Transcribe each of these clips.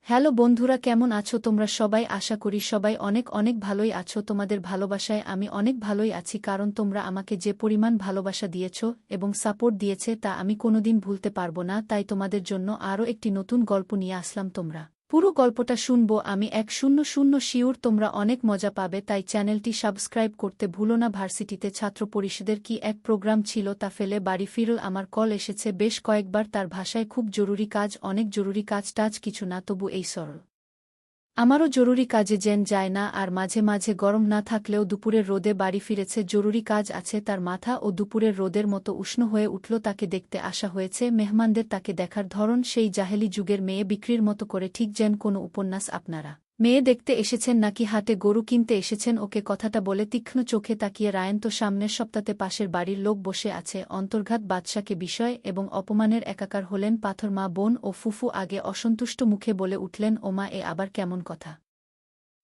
Hello বন্ধুরা, কেমন আছো তোমরা সবাই? আশা করি সবাই অনেক অনেক ভালোই আছো। তোমাদের ভালোবাসায় আমি অনেক ভালোই আছি, কারণ তোমরা আমাকে যে পরিমাণ ভালোবাসা দিয়েছ এবং সাপোর্ট দিয়েছে তা আমি কোনোদিন ভুলতে পারবো না। তাই তোমাদের জন্য আরও একটি নতুন গল্প নিয়ে আসলাম। তোমরা পুরো গল্পটা শুনবো আমি 100 শিওর তোমরা অনেক মজা পাবে। তাই চ্যানেলটি সাবস্ক্রাইব করতে ভুলো না। ভার্সিটিতে ছাত্র পরিষদের কি এক প্রোগ্রাম ছিল, তা ফেলে বাড়ি ফিরল। আমার কল এসেছে বেশ কয়েকবার। তার ভাষায় খুব জরুরি কাজ, অনেক জরুরি কাজ টাজ কিছু না, তবু এই সরল আমারও জরুরি কাজে যেন যায় না। আর মাঝে মাঝে গরম না থাকলেও দুপুরের রোদে বাড়ি ফিরেছে, জরুরি কাজ আছে। তার মাথা ও দুপুরের রোদের মতো উষ্ণ হয়ে উঠল। তাকে দেখতে আসা হয়েছে মেহমানদের। তাকে দেখার ধরন সেই জাহেলি যুগের মেয়ে বিক্রির মতো করে, ঠিক যেন কোনো উপন্যাস। আপনারা মেয়ে দেখতে এসেছেন নাকি হাটে গরু কিনতে এসেছেন? ওকে কথাটা বলে তীক্ষ্ণ চোখে তাকিয়ে রায়ন তো সামনের সপ্তাহে পাশের বাড়ির লোক বসে আছে। অন্তর্ঘাত বাদশাকে বিষয় এবং অপমানের একাকার হলেন। পাথর মা, বোন ও ফুফু আগে অসন্তুষ্ট মুখে বলে উঠলেন, ওমা, এ আবার কেমন কথা?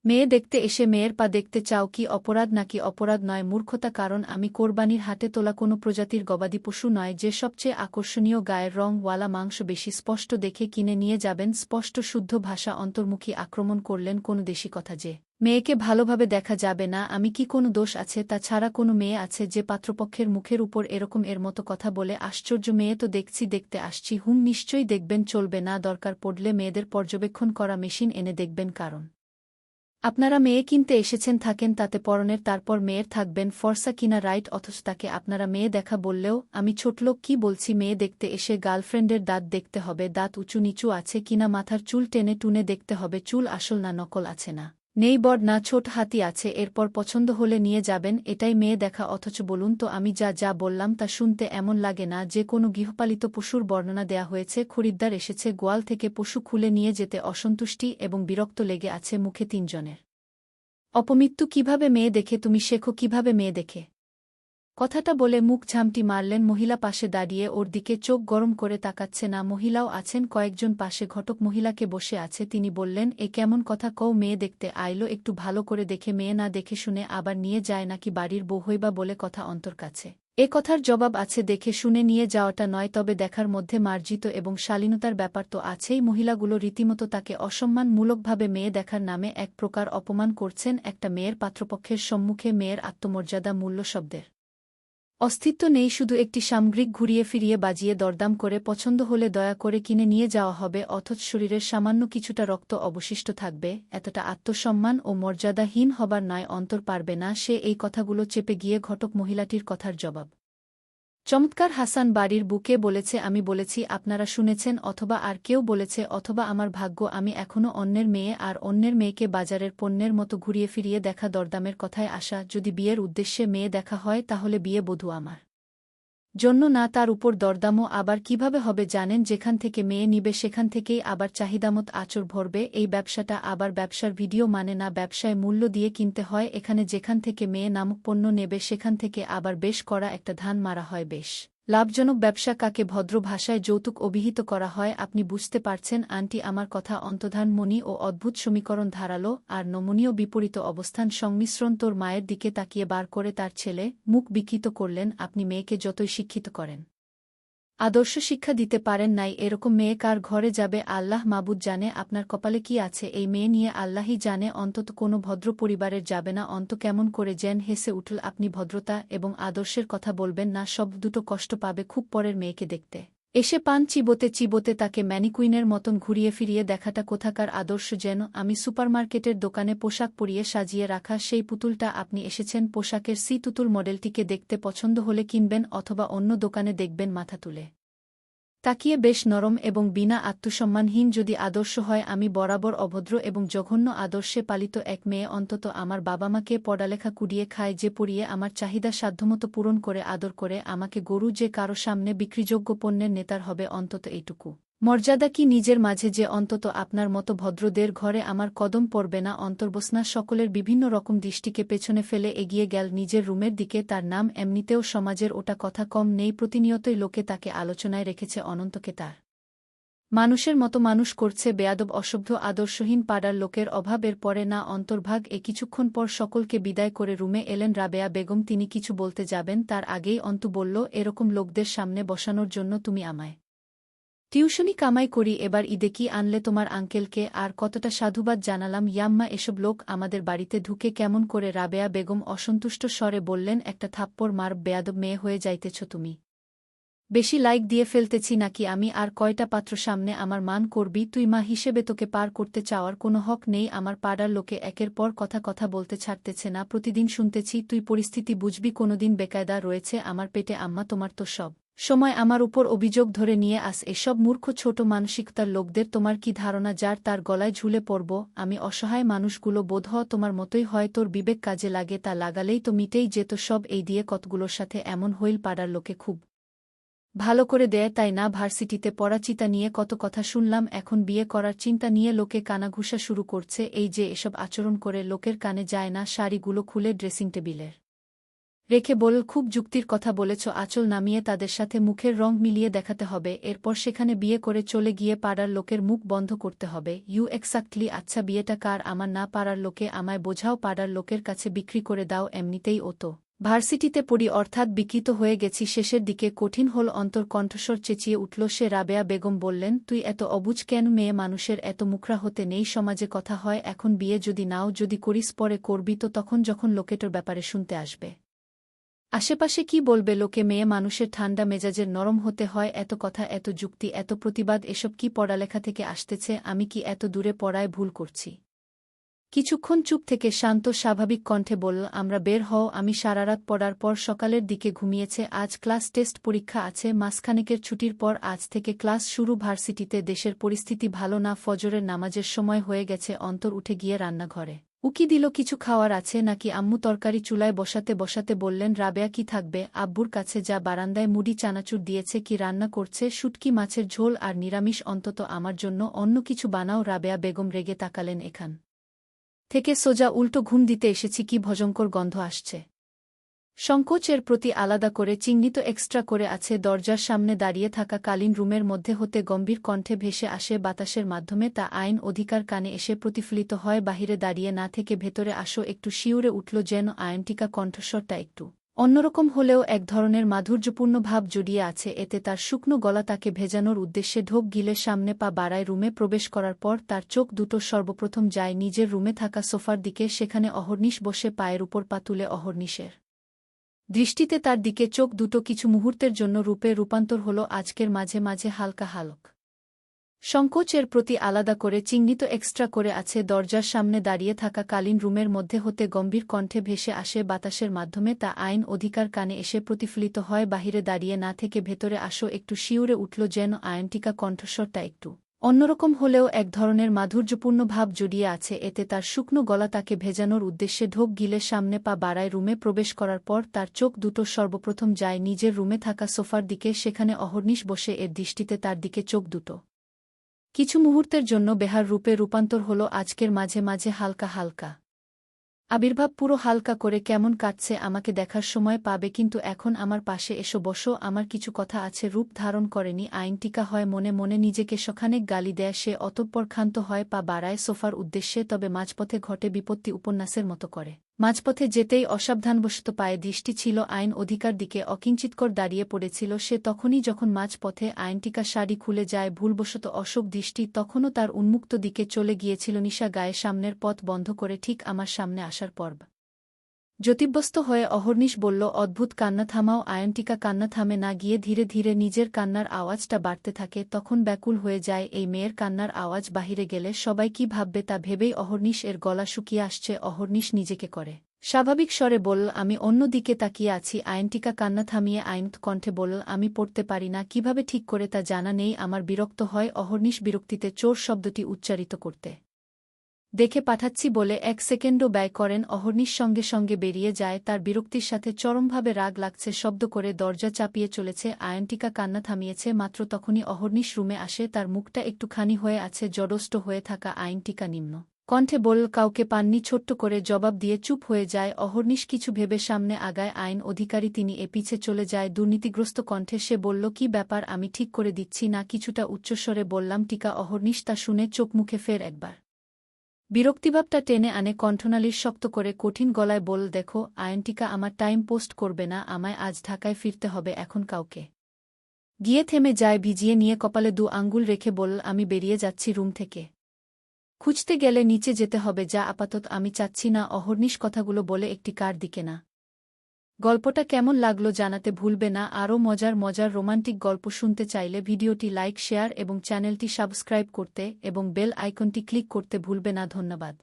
মেয়ে দেখতে এসে মেয়ের পা দেখতে চাও? কি অপরাধ? নাকি অপরাধ নয়, মূর্খতা। কারণ আমি কোরবানির হাটে তোলা কোনো প্রজাতির গবাদি পশু নয় যে সবচেয়ে আকর্ষণীয়, গায়ের রং-ওয়ালা, মাংস বেশি স্পষ্ট দেখে কিনে নিয়ে যাবেন। স্পষ্ট শুদ্ধ ভাষা। অন্তর্মুখী আক্রমণ করলেন। কোনো দেশি কথা যে মেয়েকে ভালোভাবে দেখা যাবে না, আমি কি কোনো দোষ আছে? তাছাড়া কোনো মেয়ে আছে যে পাত্রপক্ষের মুখের উপর এরকম এর মতো কথা বলে? আশ্চর্য! মেয়ে তো দেখছি, দেখতে আসছি। নিশ্চয়ই দেখবেন, চলবে না? দরকার পড়লে মেয়েদের পর্যবেক্ষণ করা মেশিন এনে দেখবেন। কারণ আপনারা মেয়ে কিনতে এসেছেন, থাকেন তাতে পরনের, তারপর মেয়ের থাকবেন ফর্সা কিনা, রাইট? অথচ তাকে আপনারা মেয়ে দেখা বললেও আমি ছোটলোক কি বলছি? মেয়ে দেখতে এসে গার্লফ্রেন্ডের দাঁত দেখতে হবে, দাঁত উঁচু নিচু আছে কিনা, মাথার চুল টেনে টুনে দেখতে হবে, চুল আসল না নকল, আছে না নেই বড় না ছোট হাতি আছে, এরপর পছন্দ হলে নিয়ে যাবেন। এটাই মেয়ে দেখা। অথচ বলুন তো, আমি যা যা বললাম তা শুনতে এমন লাগে না যে কোনো গৃহপালিত পশুর বর্ণনা দেয়া হয়েছে? খরিদ্দার এসেছে গোয়াল থেকে, পশু খুলে নিয়ে যেতে অসন্তুষ্টি এবং বিরক্ত লেগে আছে মুখে তিনজনের। অপমৃত্যু! কিভাবে মেয়ে দেখে তুমি শেখো? কিভাবে মেয়ে দেখে? কথাটা বলে মুখ ঝামটি মারলেন। মহিলা পাশে দাঁড়িয়ে ওর দিকে চোখ গরম করে তাকাচ্ছে না। মহিলাও আছেন কয়েকজন পাশে। ঘটক মহিলাকে বসে আছে। তিনি বললেন, এ কেমন কথা কও? মেয়ে দেখতে আইলো, একটু ভালো করে দেখে, মেয়ে না দেখে শুনে আবার নিয়ে যায় নাকি? বাড়ির বউ হইবা বলে কথা অন্তর কাছে। এ কথার জবাব আছে, দেখে শুনে নিয়ে যাওয়াটা নয়, তবে দেখার মধ্যে মার্জিত এবং শালীনতার ব্যাপার তো আছেই। মহিলাগুলো রীতিমতো তাকে অসম্মানমূলকভাবে মেয়ে দেখার নামে এক প্রকার অপমান করছেন একটা মেয়ের পাত্রপক্ষের সম্মুখে। মেয়ের আত্মমর্যাদা মূল্য শব্দের অস্তিত্ব নেই, শুধু একটি সামগ্রিক ঘুরিয়ে ফিরিয়ে বাজিয়ে দরদাম করে পছন্দ হলে দয়া করে কিনে নিয়ে যাওয়া হবে। অথচ শরীরের সামান্য কিছুটা রক্ত অবশিষ্ট থাকবে। এতটা আত্মসম্মান ও মর্যাদাহীন হবার নয়। অন্তর পারবে না সে এই কথাগুলো চেপে গিয়ে ঘটক মহিলাটির কথার জবাব চমৎকার! হাসান বাড়ির বুকে বলেছে, আমি বলেছি, আপনারা শুনেছেন, অথবা আর কেউ বলেছে, অথবা আমার ভাগ্য আমি এখনও অন্যের মেয়ে, আর অন্যের মেয়েকে বাজারের পণ্যের মতো ঘুরিয়ে ফিরিয়ে দেখা, দরদামের কথায় আসা। যদি বিয়ের উদ্দেশ্যে মেয়ে দেখা হয় তাহলে বিয়ে বধূ আমার জন্য না, তার উপর দরদামও আবার কিভাবে হবে জানেন? যেখান থেকে মেয়ে নিবে সেখান থেকেই আবার চাহিদামত আঁচড় ভরবে। এই ব্যবসাটা আবার ব্যবসার ভিডিও মানে না, ব্যবসায় মূল্য দিয়ে কিনতে হয়। এখানে যেখান থেকে মেয়ে নামক পণ্য নেবে সেখান থেকে আবার বেশ করা একটা ধান মারা হয়। বেশ লাভজনক ব্যবসা। কাকে ভদ্র ভাষায় যৌতুক অভিহিত করা হয় আপনি বুঝতে পারছেন আন্টি আমার কথা? অন্তধান মণি ও অদ্ভুত সমীকরণ ধারালো আর নমনীয় বিপরীত অবস্থান সংমিশ্রণ। তোর মায়ের দিকে তাকিয়ে বার করে তার ছেলে মুখ বিকৃত করলেন। আপনি মেয়েকে যতই শিক্ষিত করেন, আদর্শ শিক্ষা দিতে পারেন নাই, এরকম মেয়ে কার ঘরে যাবে? আল্লাহ মাবুদ জানে আপনার কপালে কি আছে। এই মেয়ে নিয়ে আল্লাহই জানে। অন্তত কোনো ভদ্র পরিবারের যাবে না। অন্ত কেমন করে যেন হেসে উঠল। আপনি ভদ্রতা এবং আদর্শের কথা বলবেন না, সব দুটো কষ্ট পাবে খুব। পরের মেয়েকে দেখতে এসে পান চিবোতে চিবোতে তাকে ম্যানিকুইনের মতন ঘুরিয়ে ফিরিয়ে দেখাটা কোথাকার আদর্শ যেন? আমি সুপারমার্কেটের দোকানে পোশাক পরিয়ে সাজিয়ে রাখা সেই পুতুলটা। আপনি এসেছেন পোশাকের সি তুতুল মডেলটিকে দেখতে, পছন্দ হলে কিনবেন অথবা অন্য দোকানে দেখবেন। মাথা তুলে তাকিয়ে বেশ নরম এবং বিনা আত্মসম্মানহীন যদি আদর্শ হয়, আমি বরাবর অভদ্র এবং জঘন্য আদর্শে পালিত এক মেয়ে। অন্তত আমার বাবা মাকে পড়ালেখা কুড়িয়ে খায় যে, পড়িয়ে আমার চাহিদা সাধ্যমতো পূরণ করে আদর করে আমাকে গরু যে কারো সামনে বিক্রিযোগ্য পণ্যের নেতার হবে, অন্তত এইটুকু মর্যাদা কি নিজের মাঝে? যে অন্তত আপনার মতো ভদ্রদের ঘরে আমার কদম পড়বে না। অন্তর্বসনা সকলের বিভিন্ন রকম দৃষ্টিকে পেছনে ফেলে এগিয়ে গেল নিজের রুমের দিকে। তার নাম এমনিতেও সমাজের ওটা কথা কম নেই, প্রতিনিয়তই লোকে তাকে আলোচনায় রেখেছে। অনন্তকে তার মানুষের মতো মানুষ করছে। বেয়াদব, অসভ্য, আদর্শহীন পাড়ার লোকের অভাবের পরে না অন্তর্ভাগ। এ কিছুক্ষণ পর সকলকে বিদায় করে রুমে এলেন রাবেয়া বেগম। তিনি কিছু বলতে যাবেন তার আগেই অন্তু বলল, এরকম লোকদের সামনে বসানোর জন্য তুমি আমায় টিউশনি কামাই করি, এবার ঈদে কি আনলে তোমার আঙ্কেলকে? আর কতটা সাধুবাদ জানালাম ইয়াম্মা, এসব লোক আমাদের বাড়িতে ঢুকে কেমন করে? রাবেয়া বেগম অসন্তুষ্ট স্বরে বললেন, একটা থাপ্পড় মার, বেয়াদব মেয়ে হয়ে যাইতেছ তুমি। বেশি লাইক দিয়ে ফেলতেছি নাকি আমি? আর কয়টা পাত্র সামনে আমার মান করবি তুই? মা হিসেবে তোকে পার করতে চাওয়ার কোনো হক নেই। আমার পাড়ার লোকে একের পর কথা বলতে ছাড়তেছে না, প্রতিদিন শুনতেছি তুই পরিস্থিতি বুঝবি কোনোদিন। বেকায়দা রয়েছে আমার পেটে আম্মা, তোমার তো সব সময় আমার উপর অভিযোগ ধরে নিয়ে আস। এসব মূর্খ ছোট মানসিকতার লোকদের তোমার কি ধারণা? যার তার গলায় ঝুলে পড়ব আমি? অসহায় মানুষগুলো বোধহয় তোমার মতোই হয়, তোর বিবেক কাজে লাগে, তা লাগালেই তো মিটেই যেত সব। এই দিয়ে কতগুলোর সাথে এমন হইল, পাড়ার লোকে খুব ভালো করে দেয় তাই না? ভার্সিটিতে পড়া চিতা নিয়ে কত কথা শুনলাম, এখন বিয়ে করার চিন্তা নিয়ে লোকে কানাঘুষা শুরু করছে। এই যে এসব আচরণ করে লোকের কানে যায় না? শাড়িগুলো খুলে ড্রেসিং টেবিলের রেখে বল, খুব যুক্তির কথা বলেছ, আঁচল নামিয়ে তাদের সাথে মুখের রং মিলিয়ে দেখাতে হবে, এরপর সেখানে বিয়ে করে চলে গিয়ে পাড়ার লোকের মুখ বন্ধ করতে হবে। You exactly. আচ্ছা বিয়েটা কার? আমার না, পাড়ার লোকে। আমায় বোঝাও, পাড়ার লোকের কাছে বিক্রি করে দাও, এমনিতেই ও তো ভার্সিটিতে পড়ি, অর্থাৎ বিকৃত হয়ে গেছি। শেষের দিকে কঠিন হল অন্তর, কণ্ঠস্বর চেঁচিয়ে উঠল সে। রাবেয়া বেগম বললেন, তুই এত অবুঝ কেন? মেয়ে মানুষের এত মুখরা হতে নেই, সমাজে কথা হয় এখন বিয়ে যদি নাও, যদি করিস পরে করবি তো তখন যখন লোকেটোর ব্যাপারে শুনতে আসবে আশেপাশে কি বলবে লোকে? মেয়ে মানুষের ঠান্ডা মেজাজের নরম হতে হয়? এত কথা, এত যুক্তি, এত প্রতিবাদ, এসব কি পড়ালেখা থেকে আসতেছে? আমি কি এত দূরে পড়ায় ভুল করছি? কিছুক্ষণ চুপ থেকে শান্ত স্বাভাবিক কণ্ঠে বলল, আমরা বের হও। আমি সারারাত পড়ার পর সকালের দিকে ঘুমিয়েছে, আজ ক্লাস টেস্ট পরীক্ষা আছে, মাসখানেকের ছুটির পর আজ থেকে ক্লাস শুরু ভার্সিটিতে। দেশের পরিস্থিতি ভালো না, ফজরের নামাজের সময় হয়ে গেছে। অন্তর উঠে গিয়ে রান্নাঘরে উকি দিল, কিছু খাওয়ার আছে নাকি? আম্মু তরকারি চুলায় বসাতে বসাতে বললেন, রাবেয়া কি থাকবে? আব্বুর কাছে যা, বারান্দায় মুড়ি চানাচুর দিয়েছে, কি রান্না করছে? শুটকি মাছের ঝোল আর নিরামিষ, অন্তত আমার জন্য অন্য কিছু বানাও। রাবেয়া বেগম রেগে তাকালেন, এখান থেকে সোজা উল্টো ঘুম দিতে এসেছি, কি ভয়ঙ্কর গন্ধ আসছে। সংকোচের প্রতি আলাদা করে চিহ্নিত এক্সট্রা করে আছে। দরজার সামনে দাঁড়িয়ে থাকা কালীন রুমের মধ্যে হতে গম্ভীর কণ্ঠে ভেসে আসে বাতাসের মাধ্যমে, তা আইন অধিকার কানে এসে প্রতিফলিত হয়। বাহিরে দাঁড়িয়ে না থেকে ভেতরে আসো। একটু শিউরে উঠল যেন আয়নটিকা, কণ্ঠস্বরটা একটু অন্যরকম হলেও এক ধরনের মাধুর্যপূর্ণ ভাব জড়িয়ে আছে এতে। তার শুকনো গলা তাকে ভেজানোর উদ্দেশ্যে ঢোক গিলে সামনে পা বাড়ায়। রুমে প্রবেশ করার পর তার চোখ দুটো সর্বপ্রথম যায় নিজের রুমে থাকা সোফার দিকে, সেখানে অহর্নিশ বসে পায়ের উপর পা তুলে। অহর্নিশের দৃষ্টিতে তার দিকে চোখ দুটো কিছু মুহূর্তের জন্য রূপে রূপান্তর হল আজকের, মাঝে মাঝে হালকা হালক সংকোচের প্রতি আলাদা করে চিহ্নিত এক্সট্রা করে আছে। দরজার সামনে দাঁড়িয়ে থাকা কালীন রুমের মধ্যে হতে গম্ভীর কণ্ঠে ভেসে আসে বাতাসের মাধ্যমে, তা আইন অধিকার কানে এসে প্রতিফলিত হয়। বাহিরে দাঁড়িয়ে না থেকে ভেতরে আসো। একটু শিউরে উঠল যেন আয়নটিকা, কণ্ঠস্বরটা একটু অন্যরকম হলেও এক ধরনের মাধুর্যপূর্ণ ভাব জড়িয়ে আছে এতে। তার শুকনো গলা তাকে ভেজানোর উদ্দেশ্যে ঢোক গিলে সামনে পা বাড়ায়। রুমে প্রবেশ করার পর তার চোখ দুটো সর্বপ্রথম যায় নিজের রুমে থাকা সোফার দিকে, সেখানে অহর্নিশ বসে। এর দৃষ্টিতে তার দিকে চোখ দুটো কিছু মুহূর্তের জন্য বেহার রূপে রূপান্তর হল আজকের, মাঝে মাঝে হালকা হালকা আবির্ভাব। পুরো হালকা করে কেমন কাটছে, আমাকে দেখার সময় পাবে, কিন্তু এখন আমার পাশে এসো, বসো, আমার কিছু কথা আছে। রূপ ধারণ করেনি আইনটিকা, হয় মনে মনে নিজেকে সখানেক গালি দেয় সে, অতঃপর ক্ষান্ত হয়, পা বাড়ায় সোফার উদ্দেশ্যে। তবে মাঝপথে ঘটে বিপত্তি, উপন্যাসের মতো করে মাঝপথে যেতেই অসাবধানবশত পায়ে দৃষ্টি ছিল আইন অধিকার দিকে। অকিঞ্চিতকর দাঁড়িয়ে পড়েছিল সে তখনই যখন মাঝপথে আইনটিকা শাড়ি খুলে যায় ভুলবশত। অশোক দৃষ্টি তখনও তার উন্মুক্ত দিকে চলে গিয়েছিল। নিশা গায়ে সামনের পথ বন্ধ করে ঠিক আমার সামনে আসার পর্ব জ্যোতিব্যস্ত হয়ে অহর্নিশ বলল, অদ্ভুত কান্না থামাও। আয়নটিকা কান্না থামে না, গিয়ে ধীরে ধীরে নিজের কান্নার আওয়াজটা বাড়তে থাকে। তখন ব্যাকুল হয়ে যায়, এই মেয়ের কান্নার আওয়াজ বাহিরে গেলে সবাই কি ভাববে তা ভেবেই অহর্নিশ এর গলা শুকিয়ে আসছে। অহর্নিশ নিজেকে করে স্বাভাবিক স্বরে বলল, আমি অন্য দিকে তাকিয়ে আছি। আয়নটিকা কান্না থামিয়ে আইনত কণ্ঠে বলল, আমি পড়তে পারি না, কিভাবে ঠিক করে তা জানা নেই আমার, বিরক্ত হয়। অহর্নিশ বিরক্তিতে চোর শব্দটি উচ্চারিত করতে দেখে পাঠাচ্ছি বলে 1 সেকেন্ডও ব্যয় করেন। অহর্নিশ সঙ্গে সঙ্গে বেরিয়ে যায়, তার বিরক্তির সাথে চরমভাবে রাগ লাগছে। শব্দ করে দরজা চাপিয়ে চলেছে। আয়নটিকা কান্না থামিয়েছে মাত্র তখনই অহর্নিশ রুমে আসে। তার মুখটা একটুখানি হয়ে আছে জড়ষ্ট হয়ে থাকা আয়নটিকা নিম্ন কণ্ঠে বলল, কাউকে পাননি? ছোট্ট করে জবাব দিয়ে চুপ হয়ে যায় অহর্নিশ। কিছু ভেবে সামনে আগায় আইন অধিকারী, তিনি এপিছে চলে যায় দুর্নীতিগ্রস্ত কণ্ঠে। সে বলল, কি ব্যাপার? আমি ঠিক করে দিচ্ছি না, কিছুটা উচ্চস্বরে বললাম। টিকা অহর্নিশ তা শুনে চোখ মুখে ফের একবার বিরক্তিভাবটা টেনে আনে কণ্ঠনালীর শক্ত করে, কঠিন গলায় বল, দেখো আয়নটিকা, আমার টাইম পোস্ট করবে না, আমায় আজ ঢাকায় ফিরতে হবে, এখন কাউকে গিয়ে থেমে যায়, ভিজিয়ে নিয়ে কপালে 2 আঙ্গুল রেখে বলল, আমি বেরিয়ে যাচ্ছি রুম থেকে। খুঁজতে গেলে নিচে যেতে হবে, যা আপাতত আমি চাচ্ছি না। অহর্নিশ কথাগুলো বলে একটি কার দিকে না। গল্পটা কেমন লাগলো জানাতে ভুলবে না। আরও মজার মজার রোমান্টিক গল্প শুনতে চাইলে ভিডিওটি লাইক, শেয়ার এবং চ্যানেলটি সাবস্ক্রাইব করতে এবং বেল আইকনটি ক্লিক করতে ভুলবে না। ধন্যবাদ।